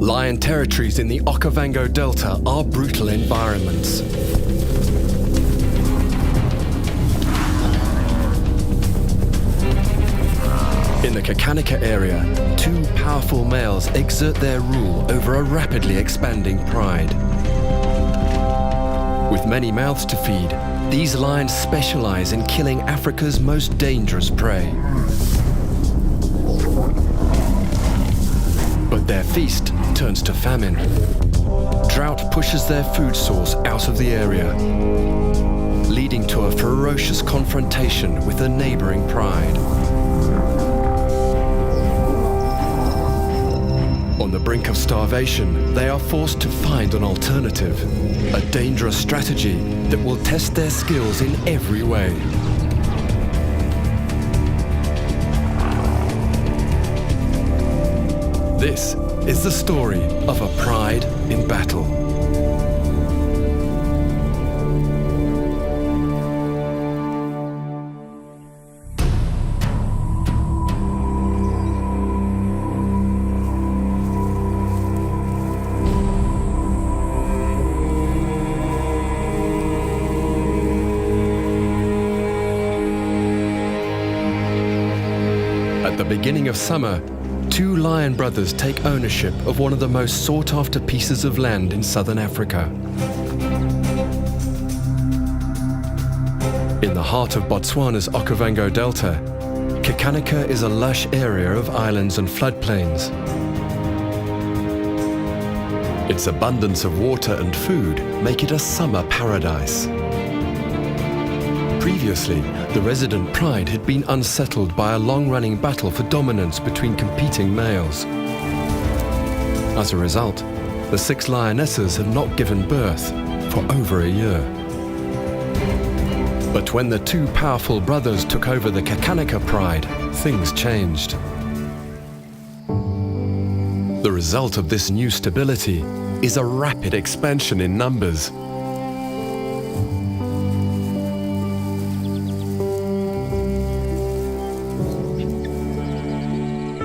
Lion territories in the Okavango Delta are brutal environments. In the Kakanika area, two powerful males exert their rule over a rapidly expanding pride. With many mouths to feed, these lions specialize in killing Africa's most dangerous prey. But their feast turns to famine. Drought pushes their food source out of the area, leading to a ferocious confrontation with a neighboring pride. On the brink of starvation, they are forced to find an alternative, a dangerous strategy that will test their skills in every way. This is the story of a pride in battle. At the beginning of summer, two lion brothers take ownership of one of the most sought-after pieces of land in southern Africa. In the heart of Botswana's Okavango Delta, Kakanika is a lush area of islands and floodplains. Its abundance of water and food make it a summer paradise. Previously, the resident pride had been unsettled by a long-running battle for dominance between competing males. As a result, the 6 lionesses had not given birth for over a year. But when the two powerful brothers took over the Kakanika pride, things changed. The result of this new stability is a rapid expansion in numbers.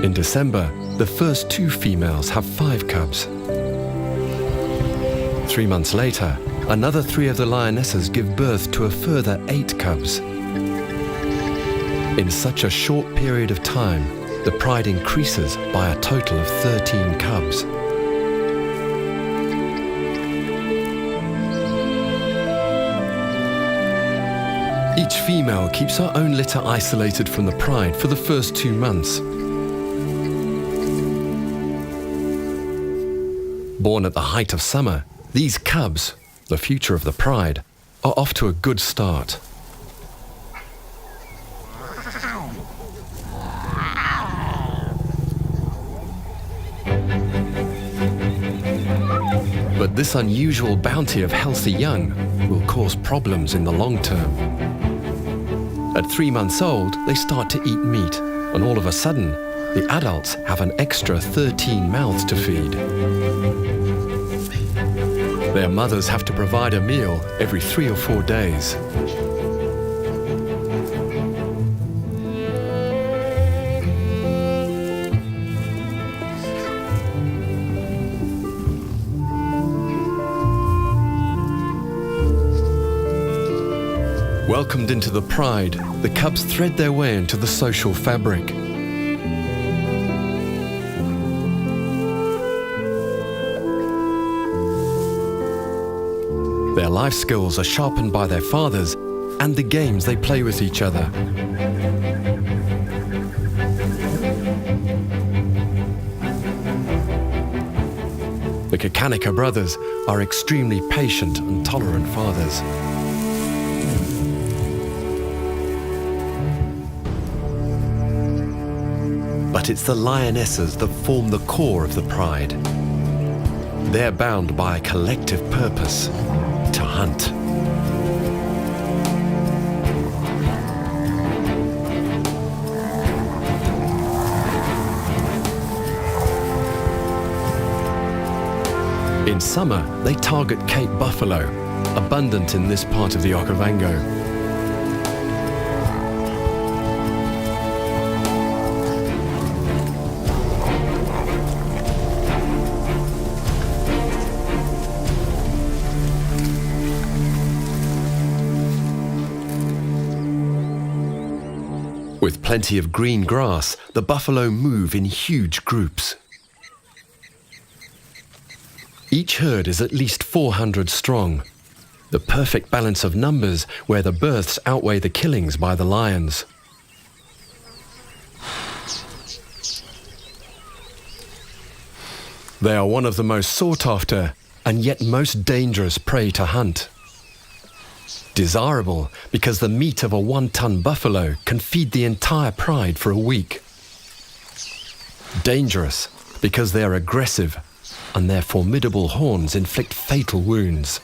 In December, the first 2 females have 5 cubs. 3 months later, another 3 of the lionesses give birth to a further 8 cubs. In such a short period of time, the pride increases by a total of 13 cubs. Each female keeps her own litter isolated from the pride for the first 2 months. Born at the height of summer, these cubs, the future of the pride, are off to a good start. But this unusual bounty of healthy young will cause problems in the long term. At 3 months old, they start to eat meat, and all of a sudden, the adults have an extra 13 mouths to feed. Their mothers have to provide a meal every 3 or 4 days. Welcomed into the pride, the cubs thread their way into the social fabric. Their life skills are sharpened by their fathers and the games they play with each other. The Kakanika brothers are extremely patient and tolerant fathers. But it's the lionesses that form the core of the pride. They're bound by a collective purpose: to hunt. In summer, they target Cape buffalo, abundant in this part of the Okavango. With plenty of green grass, the buffalo move in huge groups. Each herd is at least 400 strong, the perfect balance of numbers where the births outweigh the killings by the lions. They are one of the most sought after and yet most dangerous prey to hunt. Desirable because the meat of a 1-ton buffalo can feed the entire pride for a week. Dangerous because they are aggressive and their formidable horns inflict fatal wounds.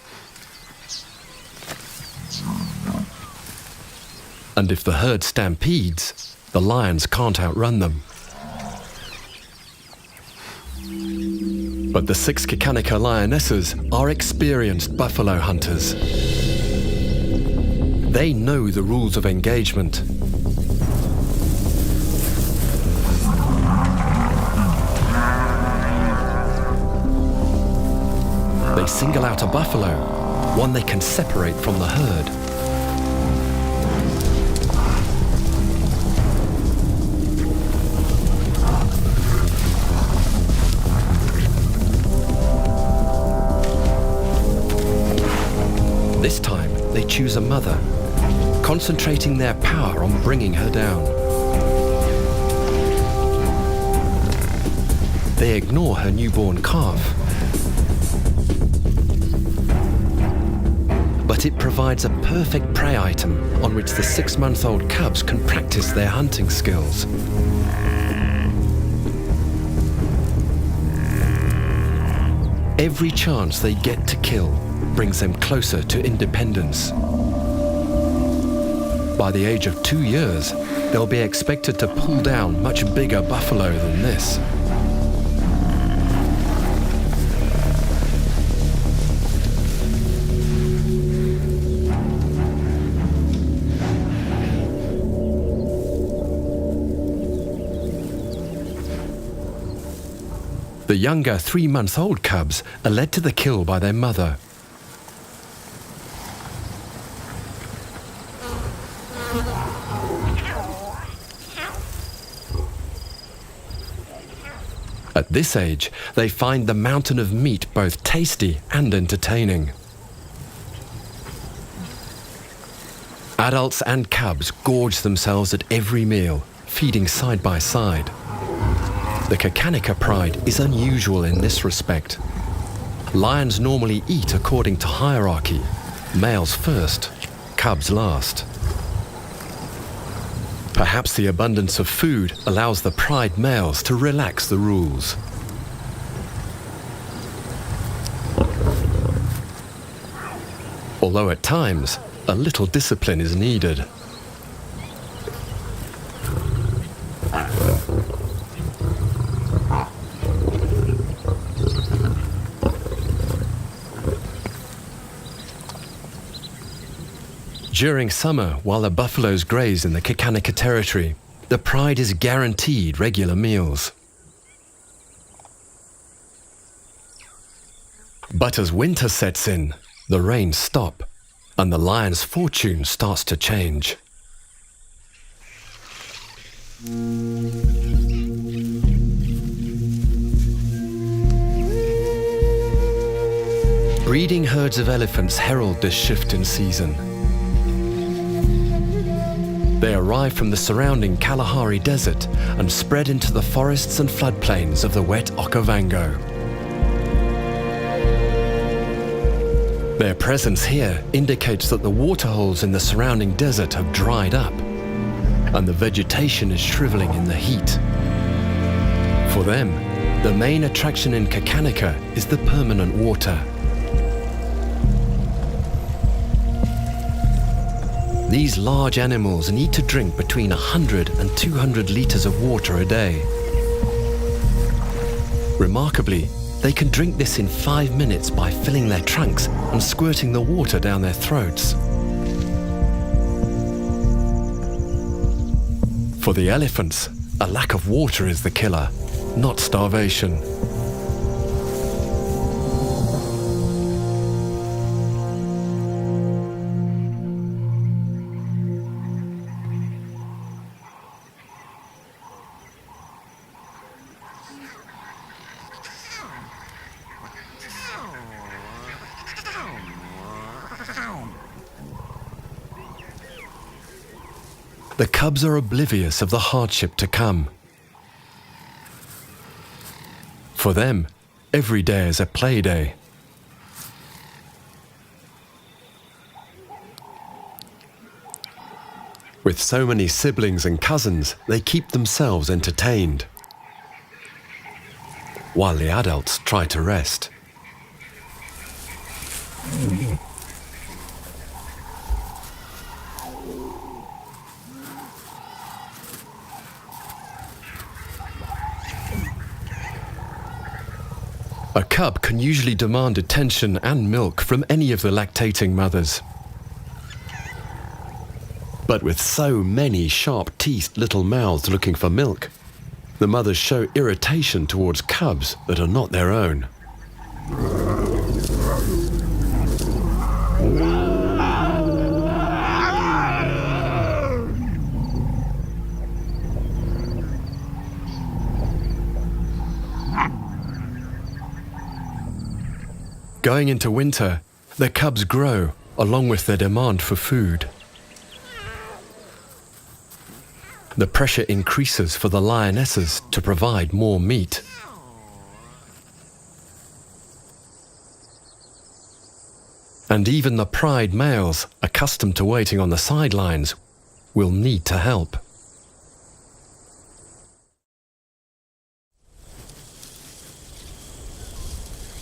And if the herd stampedes, the lions can't outrun them. But the 6 Kikanika lionesses are experienced buffalo hunters. They know the rules of engagement. They single out a buffalo, one they can separate from the herd. This time, they choose a mother, concentrating their power on bringing her down. They ignore her newborn calf, but it provides a perfect prey item on which the 6-month-old cubs can practice their hunting skills. Every chance they get to kill brings them closer to independence. By the age of 2 years, they'll be expected to pull down much bigger buffalo than this. The younger 3-month-old cubs are led to the kill by their mother. At this age, they find the mountain of meat both tasty and entertaining. Adults and cubs gorge themselves at every meal, feeding side by side. The Kikanika pride is unusual in this respect. Lions normally eat according to hierarchy, males first, cubs last. Perhaps the abundance of food allows the pride males to relax the rules. Although at times, a little discipline is needed. During summer, while the buffaloes graze in the Kikanika territory, the pride is guaranteed regular meals. But as winter sets in, the rains stop, and the lion's fortune starts to change. Breeding herds of elephants herald this shift in season. They arrive from the surrounding Kalahari Desert and spread into the forests and floodplains of the wet Okavango. Their presence here indicates that the waterholes in the surrounding desert have dried up, and the vegetation is shriveling in the heat. For them, the main attraction in Kikanika is the permanent water. These large animals need to drink between 100 and 200 litres of water a day. Remarkably, they can drink this in 5 minutes by filling their trunks and squirting the water down their throats. For the elephants, a lack of water is the killer, not starvation. the cubs are oblivious of the hardship to come. For them, every day is a play day. With so many siblings and cousins, they keep themselves entertained, while the adults try to rest. A cub can usually demand attention and milk from any of the lactating mothers. But with so many sharp-teethed little mouths looking for milk, the mothers show irritation towards cubs that are not their own. Going into winter, the cubs grow along with their demand for food. The pressure increases for the lionesses to provide more meat. And even the pride males, accustomed to waiting on the sidelines, will need to help.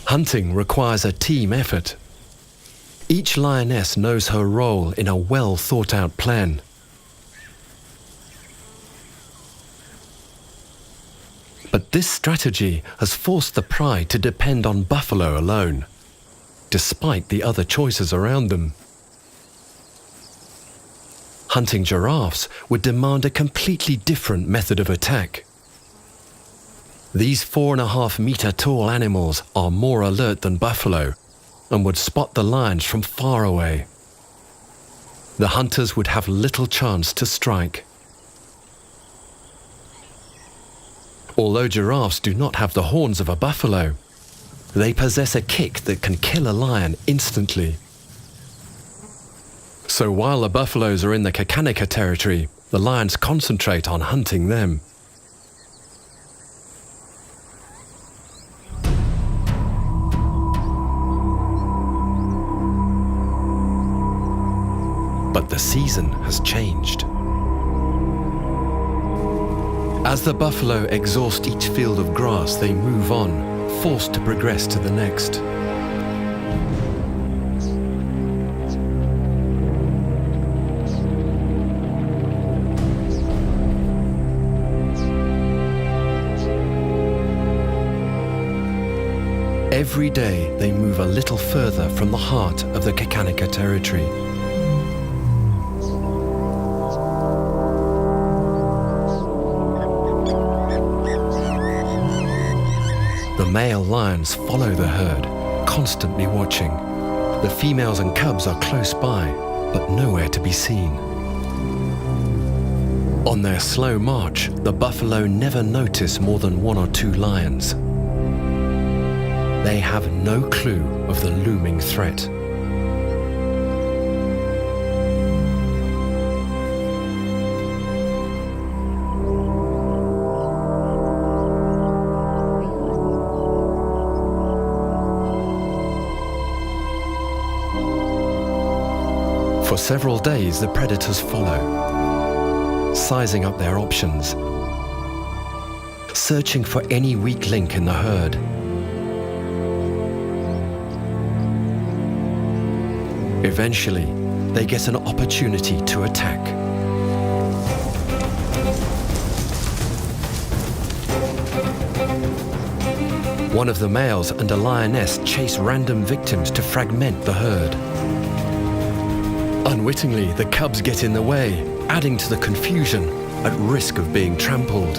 Hunting requires a team effort. Each lioness knows her role in a well-thought-out plan. But this strategy has forced the pride to depend on buffalo alone, despite the other choices around them. Hunting giraffes would demand a completely different method of attack. These 4.5-meter tall animals are more alert than buffalo and would spot the lions from far away. The hunters would have little chance to strike. Although giraffes do not have the horns of a buffalo, they possess a kick that can kill a lion instantly. So while the buffaloes are in the Kakanika territory, the lions concentrate on hunting them. But the season has changed. As the buffalo exhaust each field of grass, they move on, forced to progress to the next. Every day they move a little further from the heart of the Kakanika territory. The male lions follow the herd, constantly watching. The females and cubs are close by, but nowhere to be seen. On their slow march, the buffalo never notice more than 1 or 2 lions. They have no clue of the looming threat. For several days, the predators follow, sizing up their options, searching for any weak link in the herd. Eventually, they get an opportunity to attack. One of the males and a lioness chase random victims to fragment the herd. Unwittingly, the cubs get in the way, adding to the confusion, at risk of being trampled.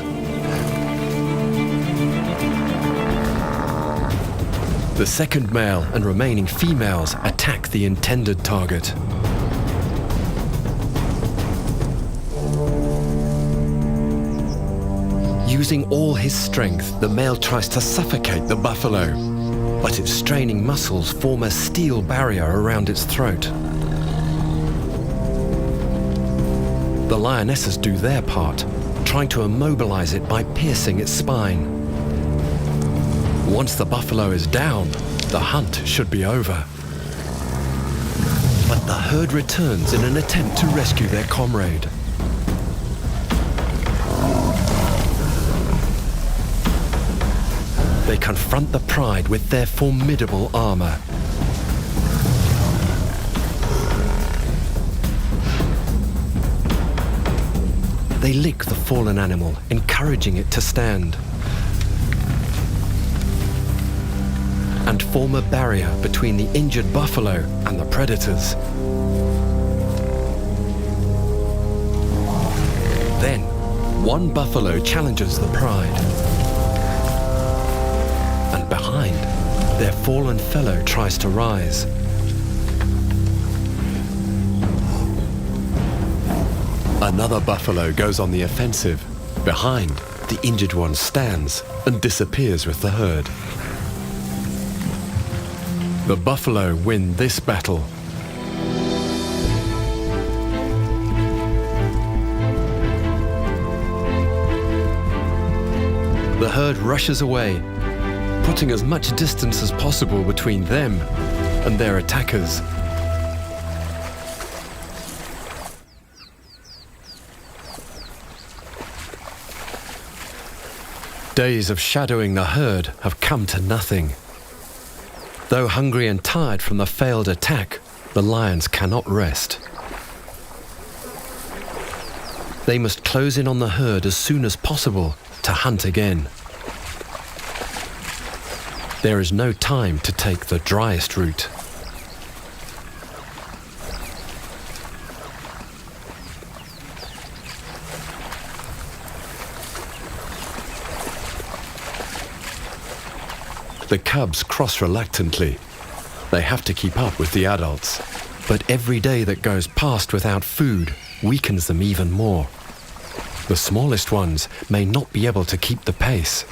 The second male and remaining females attack the intended target. Using all his strength, the male tries to suffocate the buffalo, but its straining muscles form a steel barrier around its throat. The lionesses do their part, trying to immobilize it by piercing its spine. Once the buffalo is down, the hunt should be over. But the herd returns in an attempt to rescue their comrade. They confront the pride with their formidable armor. They lick the fallen animal, encouraging it to stand, and form a barrier between the injured buffalo and the predators. Then, one buffalo challenges the pride, and behind, their fallen fellow tries to rise. Another buffalo goes on the offensive. Behind, the injured one stands and disappears with the herd. The buffalo win this battle. The herd rushes away, putting as much distance as possible between them and their attackers. Days of shadowing the herd have come to nothing. Though hungry and tired from the failed attack, the lions cannot rest. They must close in on the herd as soon as possible to hunt again. There is no time to take the driest route. The cubs cross reluctantly. They have to keep up with the adults, but every day that goes past without food weakens them even more. The smallest ones may not be able to keep the pace.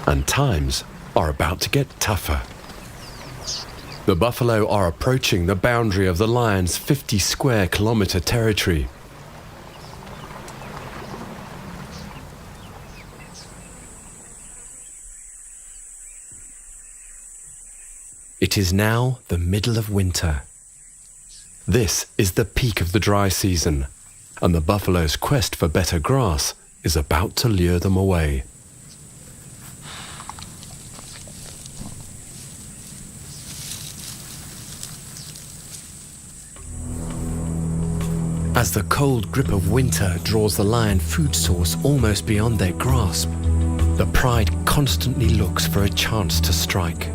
And times are about to get tougher. The buffalo are approaching the boundary of the lion's 50 square kilometer territory. It is now the middle of winter. This is the peak of the dry season, and the buffalo's quest for better grass is about to lure them away. As the cold grip of winter draws the lion food source almost beyond their grasp, the pride constantly looks for a chance to strike.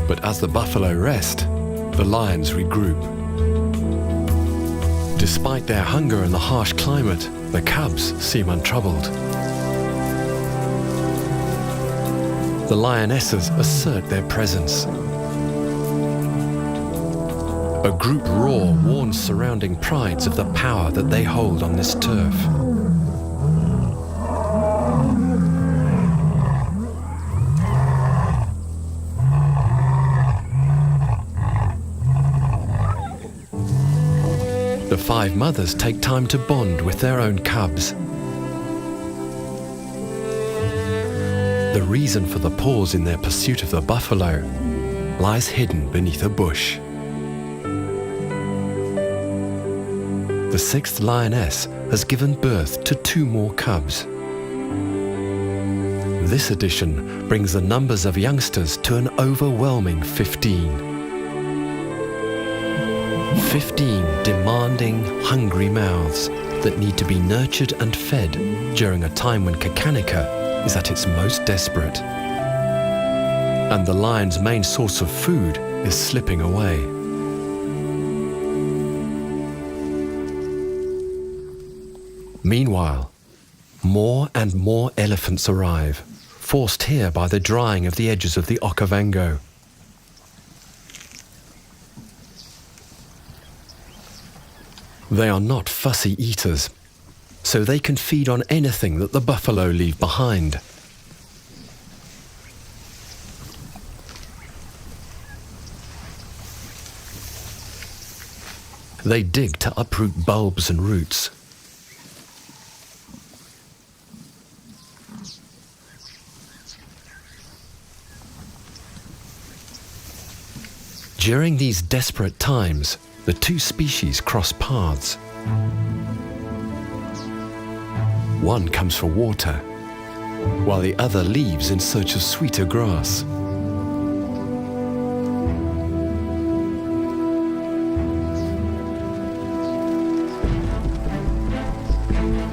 But as the buffalo rest, the lions regroup. Despite their hunger and the harsh climate, the cubs seem untroubled. The lionesses assert their presence. A group roar warns surrounding prides of the power that they hold on this turf. The 5 mothers take time to bond with their own cubs. The reason for the pause in their pursuit of the buffalo lies hidden beneath a bush. The 6th lioness has given birth to 2 more cubs. This addition brings the numbers of youngsters to an overwhelming 15. 15 demanding, hungry mouths that need to be nurtured and fed during a time when Kakanika is at its most desperate. And the lion's main source of food is slipping away. Meanwhile, more and more elephants arrive, forced here by the drying of the edges of the Okavango. They are not fussy eaters, so they can feed on anything that the buffalo leave behind. they dig to uproot bulbs and roots. During these desperate times, the two species cross paths. One comes for water, while the other leaves in search of sweeter grass.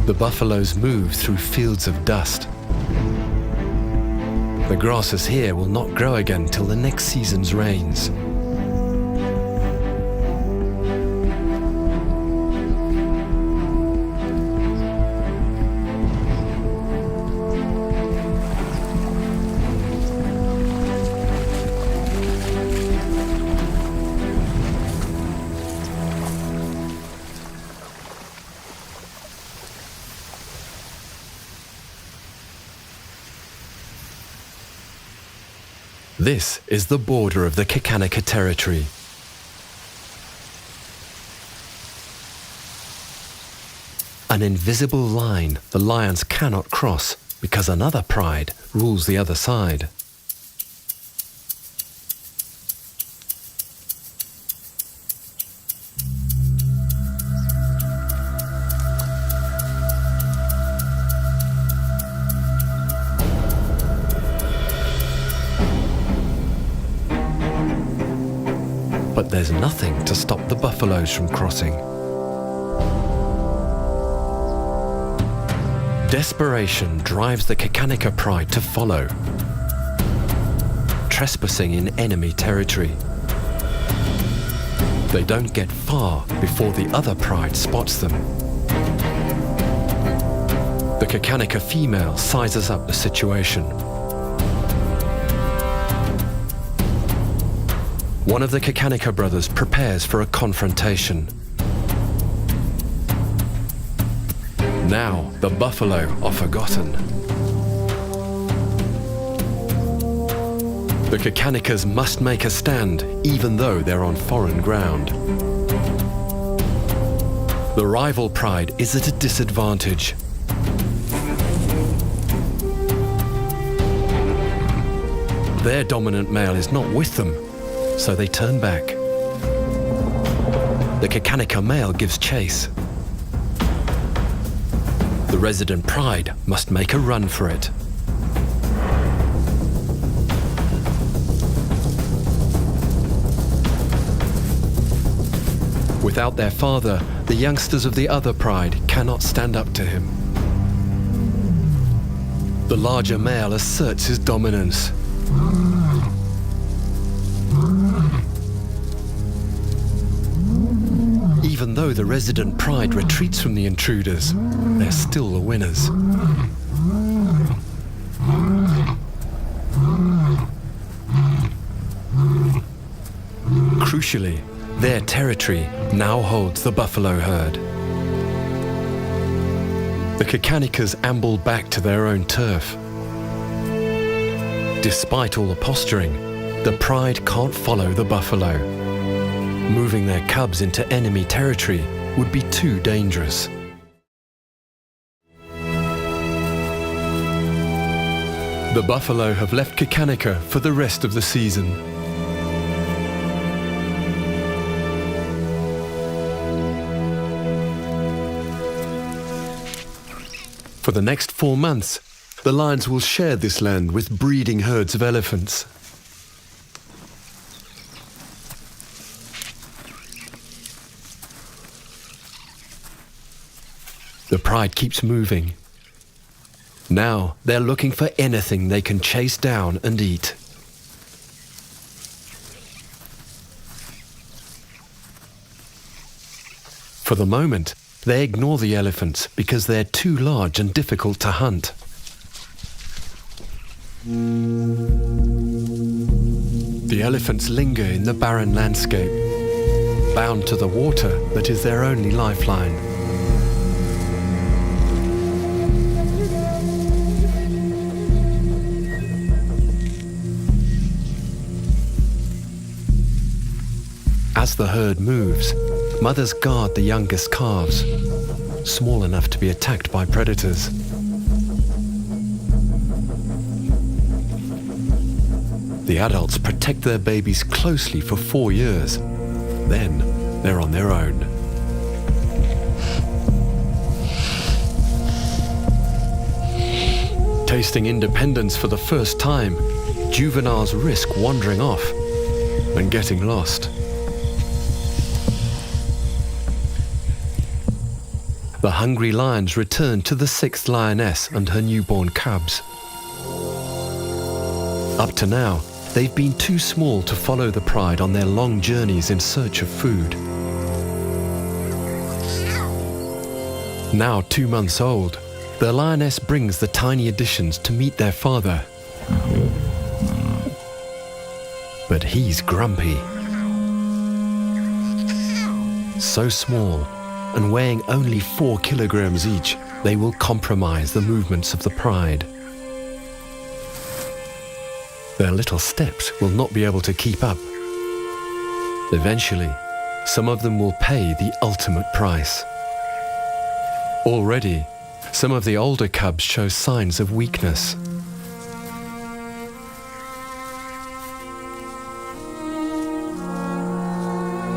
The buffaloes move through fields of dust. The grasses here will not grow again till the next season's rains. This is the border of the Kakanika territory. An invisible line the lions cannot cross because another pride rules the other side. But there's nothing to stop the buffaloes from crossing. Desperation drives the Kakanika pride to follow, trespassing in enemy territory. They don't get far before the other pride spots them. The Kakanika female sizes up the situation. One of the Kakanika brothers prepares for a confrontation. Now the buffalo are forgotten. The Kakanikas must make a stand even though they're on foreign ground. The rival pride is at a disadvantage. Their dominant male is not with them, so they turn back. The Kakanika male gives chase. The resident pride must make a run for it. Without their father, the youngsters of the other pride cannot stand up to him. The larger male asserts his dominance. Even though the resident pride retreats from the intruders, they're still the winners. Crucially, their territory now holds the buffalo herd. The Kakanikas amble back to their own turf. Despite all the posturing, the pride can't follow the buffalo. Moving their cubs into enemy territory would be too dangerous. The buffalo have left Kakanika for the rest of the season. For the next 4 months, the lions will share this land with breeding herds of elephants. The pride keeps moving. Now they're looking for anything they can chase down and eat. For the moment, they ignore the elephants because they're too large and difficult to hunt. The elephants linger in the barren landscape, bound to the water that is their only lifeline. As the herd moves, mothers guard the youngest calves, small enough to be attacked by predators. The adults protect their babies closely for 4 years. Then they're on their own. Tasting independence for the first time, juveniles risk wandering off and getting lost. The hungry lions return to the 6th lioness and her newborn cubs. Up to now, they've been too small to follow the pride on their long journeys in search of food. Now 2 months old, the lioness brings the tiny additions to meet their father. But he's grumpy. So small, and weighing only 4 kilograms each, they will compromise the movements of the pride. Their little steps will not be able to keep up. Eventually, some of them will pay the ultimate price. Already, some of the older cubs show signs of weakness.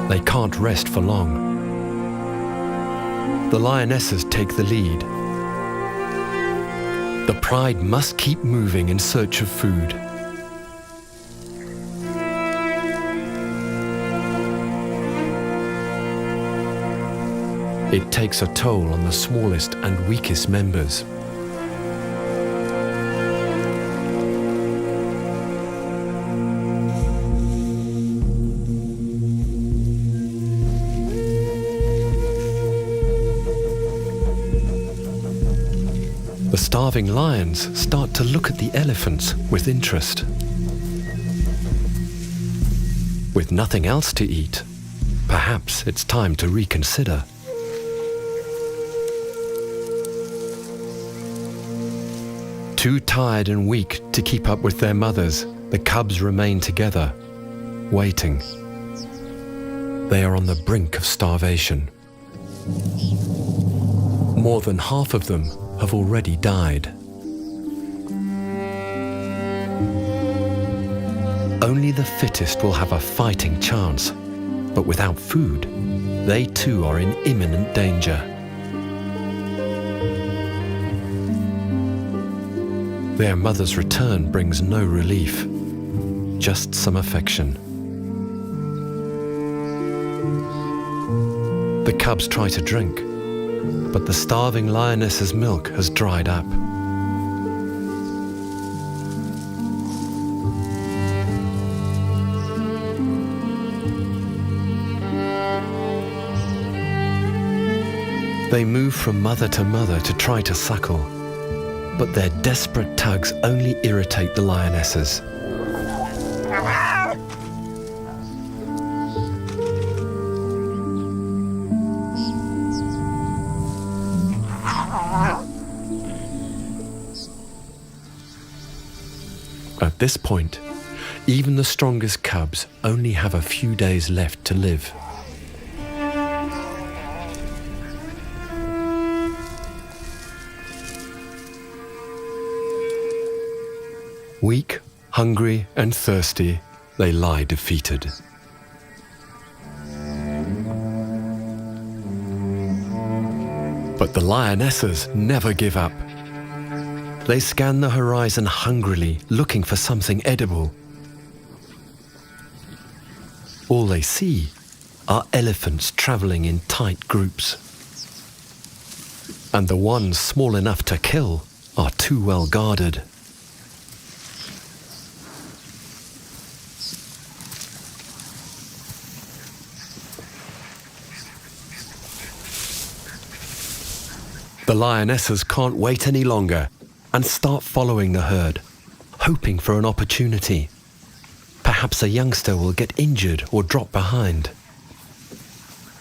They can't rest for long. The lionesses take the lead. The pride must keep moving in search of food. It takes a toll on the smallest and weakest members. The starving lions start to look at the elephants with interest. With nothing else to eat, perhaps it's time to reconsider. Too tired and weak to keep up with their mothers, the cubs remain together, waiting. They are on the brink of starvation. More than half of them have already died. Only the fittest will have a fighting chance, but without food, they too are in imminent danger. Their mother's return brings no relief, just some affection. The cubs try to drink, but the starving lioness's milk has dried up. They move from mother to mother to try to suckle, but their desperate tugs only irritate the lionesses. At this point, even the strongest cubs only have a few days left to live. Weak, hungry, and thirsty, they lie defeated. But the lionesses never give up. They scan the horizon hungrily, looking for something edible. All they see are elephants traveling in tight groups. And the ones small enough to kill are too well guarded. The lionesses can't wait any longer and start following the herd, hoping for an opportunity. Perhaps a youngster will get injured or drop behind.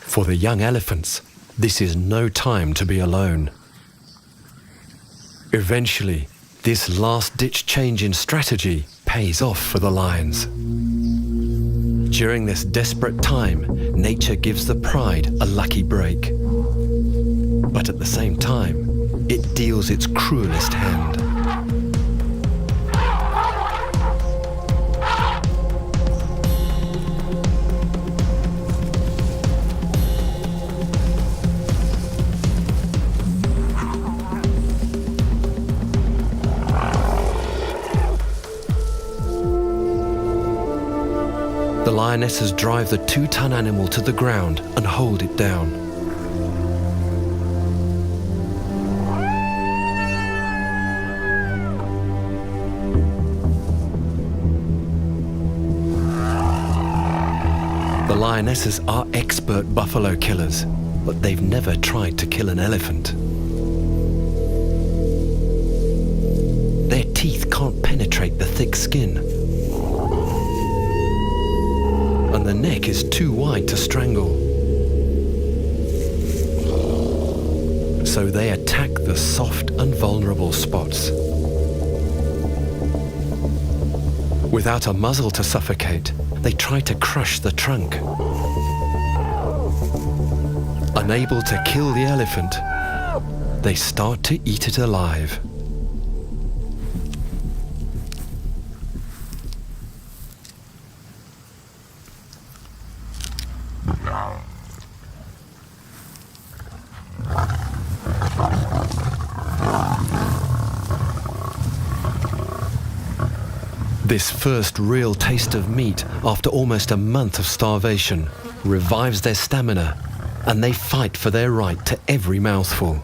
For the young elephants, this is no time to be alone. Eventually, this last-ditch change in strategy pays off for the lions. During this desperate time, nature gives the pride a lucky break. But at the same time, it deals its cruelest hand. The lionesses drive the 2-ton animal to the ground and hold it down. The lionesses are expert buffalo killers, but they've never tried to kill an elephant. Their teeth can't penetrate the thick skin, and the neck is too wide to strangle. So they attack the soft and vulnerable spots. Without a muzzle to suffocate, they try to crush the trunk. Unable to kill the elephant, they start to eat it alive. This first real taste of meat after almost a month of starvation revives their stamina, and they fight for their right to every mouthful.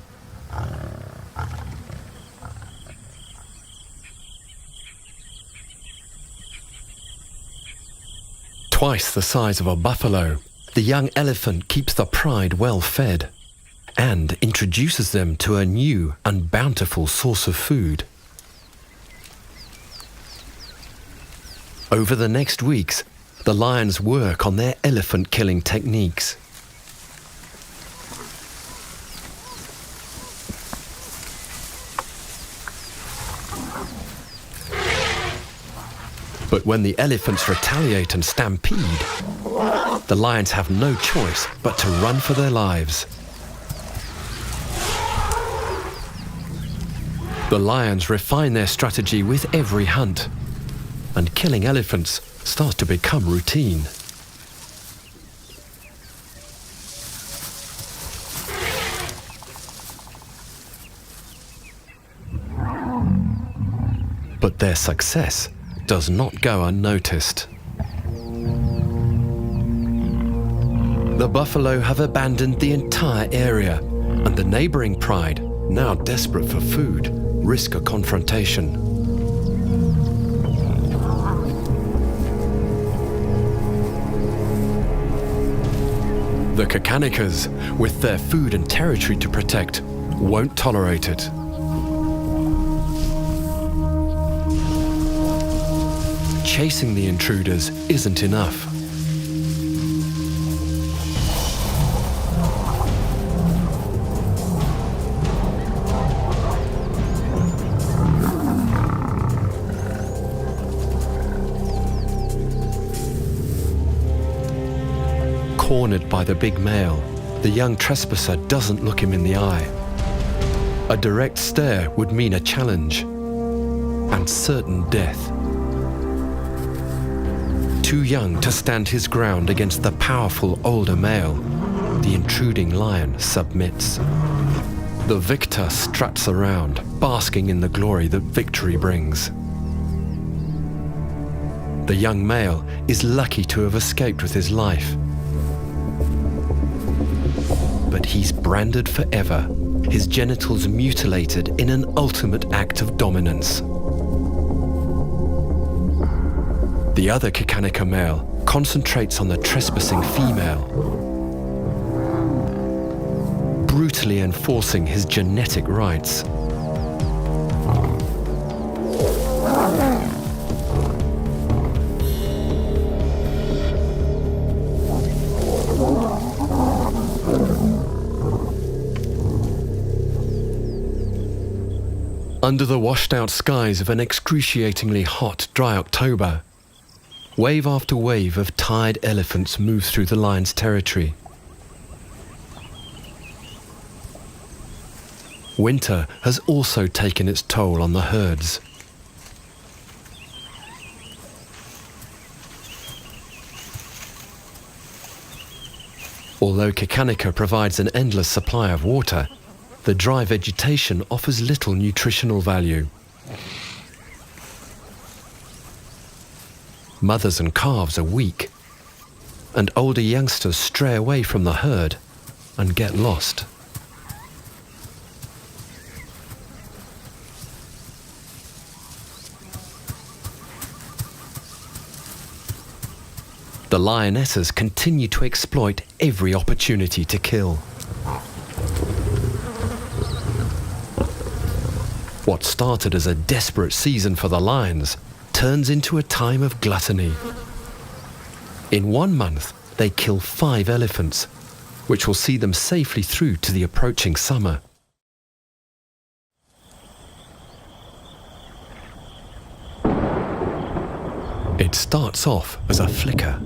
Twice the size of a buffalo, the young elephant keeps the pride well fed and introduces them to a new and bountiful source of food. Over the next weeks, the lions work on their elephant-killing techniques. But when the elephants retaliate and stampede, the lions have no choice but to run for their lives. The lions refine their strategy with every hunt, and killing elephants starts to become routine. But their success does not go unnoticed. The buffalo have abandoned the entire area, and the neighboring pride, now desperate for food, risk a confrontation. The Kakanicas, with their food and territory to protect, won't tolerate it. Chasing the intruders isn't enough. Cornered by the big male, the young trespasser doesn't look him in the eye. A direct stare would mean a challenge and certain death. Too young to stand his ground against the powerful older male, the intruding lion submits. The victor struts around, basking in the glory that victory brings. The young male is lucky to have escaped with his life. But he's branded forever, his genitals mutilated in an ultimate act of dominance. The other Kakanica male concentrates on the trespassing female, brutally enforcing his genetic rights. Under the washed-out skies of an excruciatingly hot, dry October, Wave after wave of tired elephants move through the lion's territory. Winter has also taken its toll on the herds. Although Kekanika provides an endless supply of water, the dry vegetation offers little nutritional value. Mothers and calves are weak, and older youngsters stray away from the herd and get lost. The lionesses continue to exploit every opportunity to kill. What started as a desperate season for the lions turns into a time of gluttony. In 1 month, they kill 5 elephants, which will see them safely through to the approaching summer. It starts off as a flicker.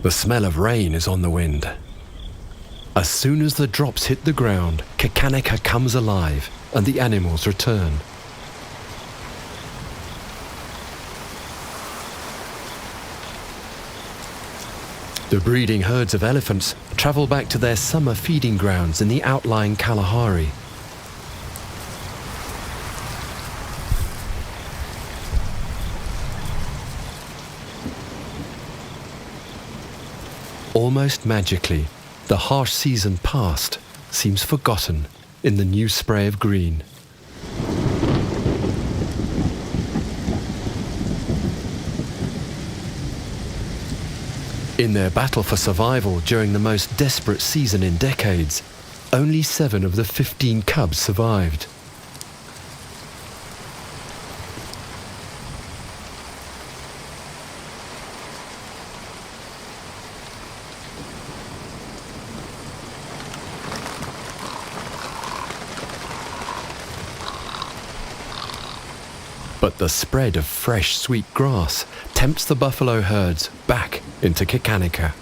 The smell of rain is on the wind. As soon as the drops hit the ground, Kekanika comes alive and the animals return. The breeding herds of elephants travel back to their summer feeding grounds in the outlying Kalahari. Almost magically, the harsh season past seems forgotten in the new spray of green. In their battle for survival during the most desperate season in decades, only 7 of the 15 cubs survived. But the spread of fresh, sweet grass tempts the buffalo herds back into Kekanika.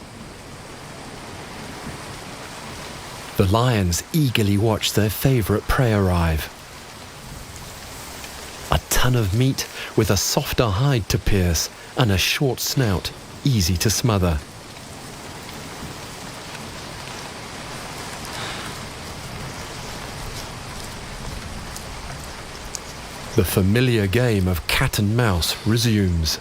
The lions eagerly watch their favorite prey arrive. A ton of meat with a softer hide to pierce and a short snout easy to smother. The familiar game of cat and mouse resumes.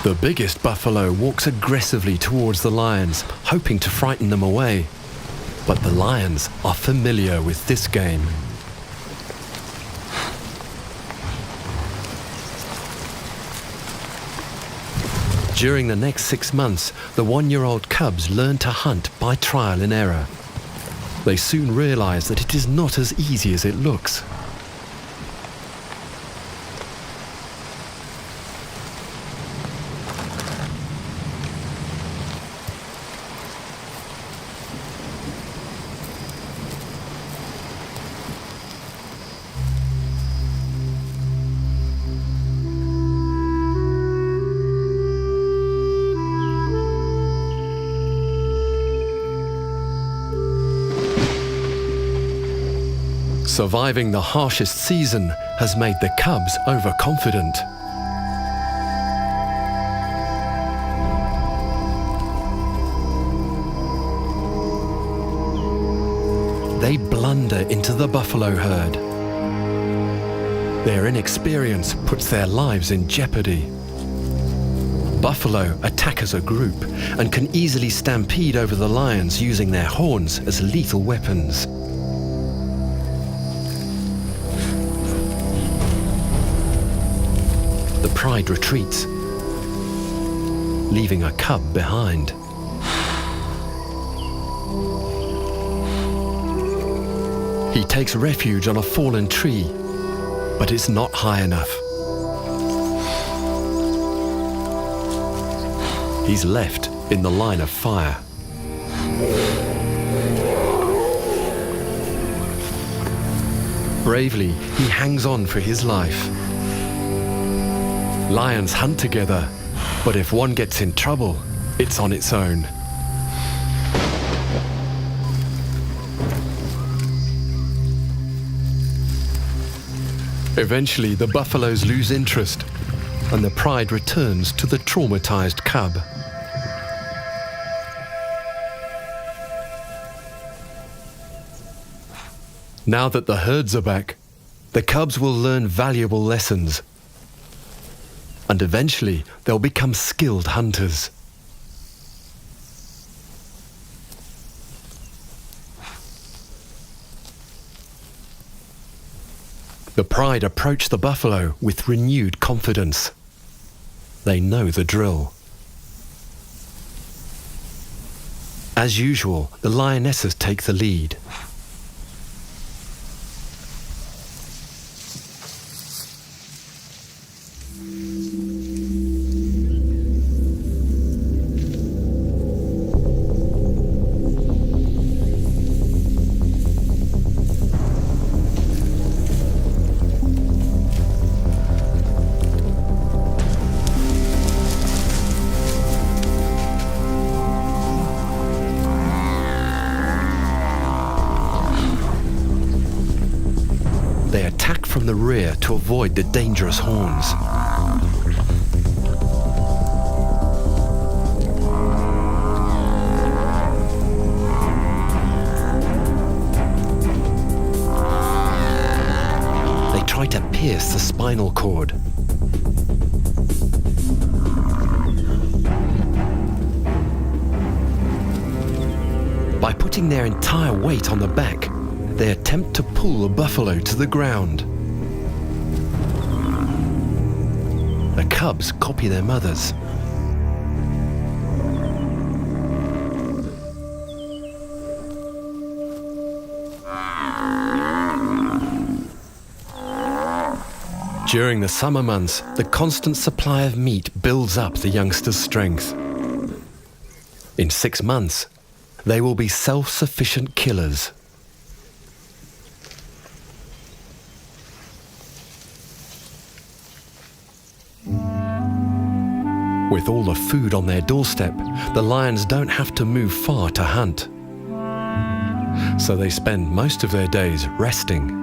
The biggest buffalo walks aggressively towards the lions, hoping to frighten them away. But the lions are familiar with this game. During the next 6 months, the 1-year-old cubs learn to hunt by trial and error. They soon realize that it is not as easy as it looks. Surviving the harshest season has made the cubs overconfident. They blunder into the buffalo herd. Their inexperience puts their lives in jeopardy. Buffalo attack as a group and can easily stampede over the lions using their horns as lethal weapons. The pride retreats, leaving a cub behind. He takes refuge on a fallen tree, but it's not high enough. He's left in the line of fire. Bravely, he hangs on for his life. Lions hunt together, but if one gets in trouble, it's on its own. Eventually, the buffaloes lose interest, and the pride returns to the traumatized cub. Now that the herds are back, the cubs will learn valuable lessons, and eventually they'll become skilled hunters. The pride approach the buffalo with renewed confidence. They know the drill. As usual, the lionesses take the lead. They attack from the rear to avoid the dangerous horns. They try to pierce the spinal cord. By putting their entire weight on the back, they attempt to pull the buffalo to the ground. The cubs copy their mothers. During the summer months, the constant supply of meat builds up the youngsters' strength. In 6 months, they will be self-sufficient killers. With all the food on their doorstep, the lions don't have to move far to hunt. So they spend most of their days resting.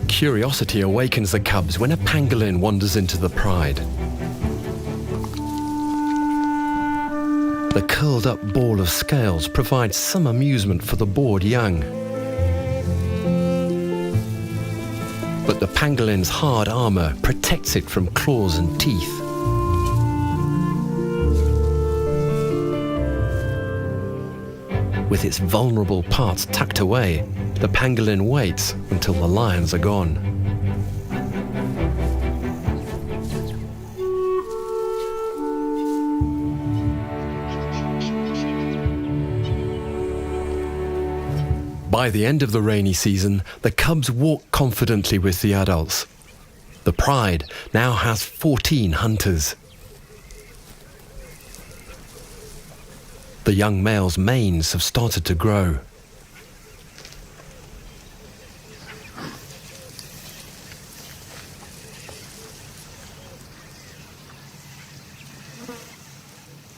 Curiosity awakens the cubs when a pangolin wanders into the pride. The curled-up ball of scales provides some amusement for the bored young. But the pangolin's hard armor protects it from claws and teeth. With its vulnerable parts tucked away, the pangolin waits until the lions are gone. By the end of the rainy season, the cubs walk confidently with the adults. The pride now has 14 hunters. The young males' manes have started to grow.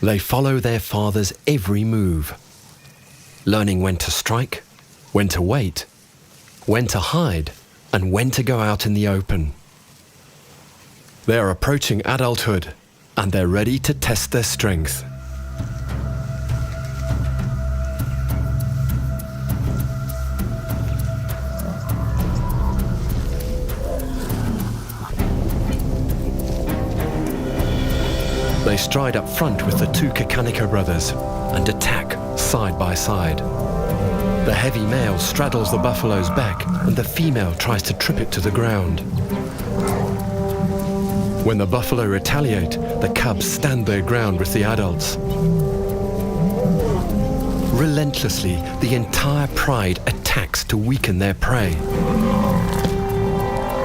They follow their father's every move, learning when to strike, when to wait, when to hide, and when to go out in the open. They're approaching adulthood, and they're ready to test their strength. They stride up front with the two Kakanika brothers and attack side by side. The heavy male straddles the buffalo's back and the female tries to trip it to the ground. When the buffalo retaliate, the cubs stand their ground with the adults. Relentlessly, the entire pride attacks to weaken their prey.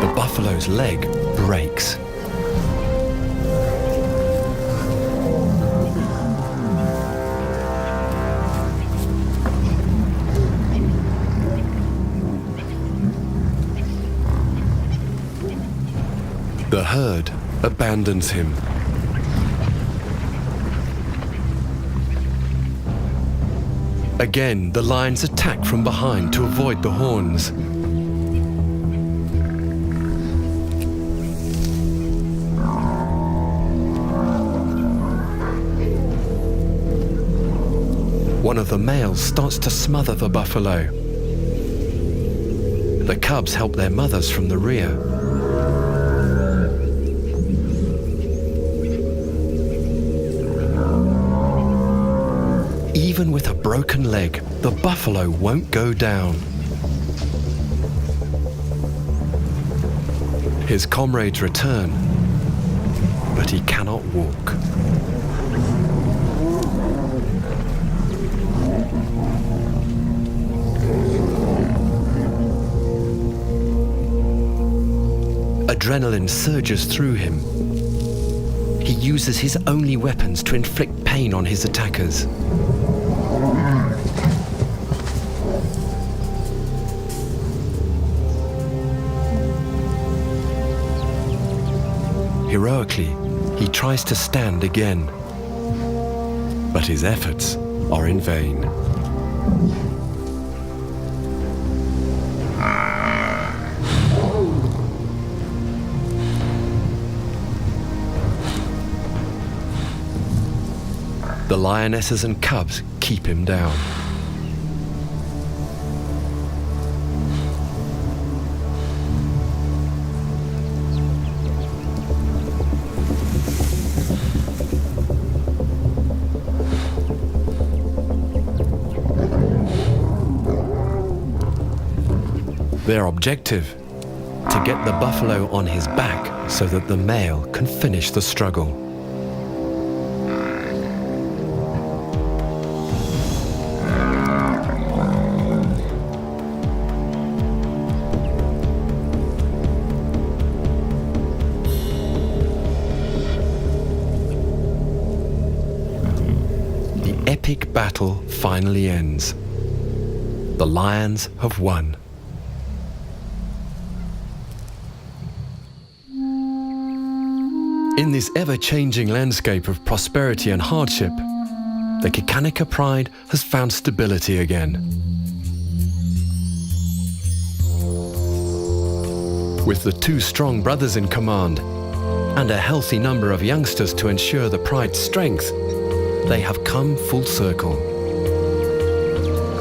The buffalo's leg breaks. The herd abandons him. Again, the lions attack from behind to avoid the horns. One of the males starts to smother the buffalo. The cubs help their mothers from the rear. Even with a broken leg, the buffalo won't go down. His comrades return, but he cannot walk. Adrenaline surges through him. He uses his only weapons to inflict pain on his attackers. Heroically, he tries to stand again, but his efforts are in vain. The lionesses and cubs keep him down. Their objective: to get the buffalo on his back so that the male can finish the struggle. The epic battle finally ends. The lions have won. In this ever-changing landscape of prosperity and hardship, the Kikanika pride has found stability again. With the two strong brothers in command and a healthy number of youngsters to ensure the pride's strength, they have come full circle.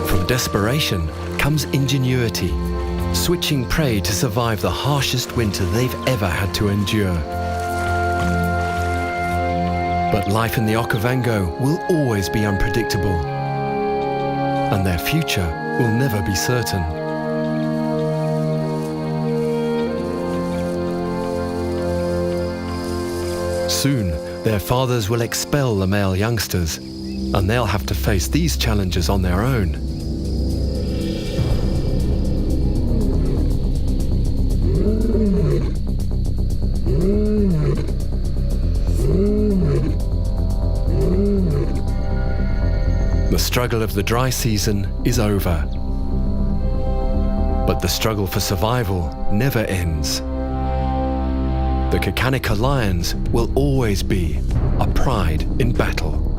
From desperation comes ingenuity, switching prey to survive the harshest winter they've ever had to endure. But life in the Okavango will always be unpredictable, and their future will never be certain. Soon, their fathers will expel the male youngsters, and they'll have to face these challenges on their own. The struggle of the dry season is over, but the struggle for survival never ends. The Kikanika lions will always be a pride in battle.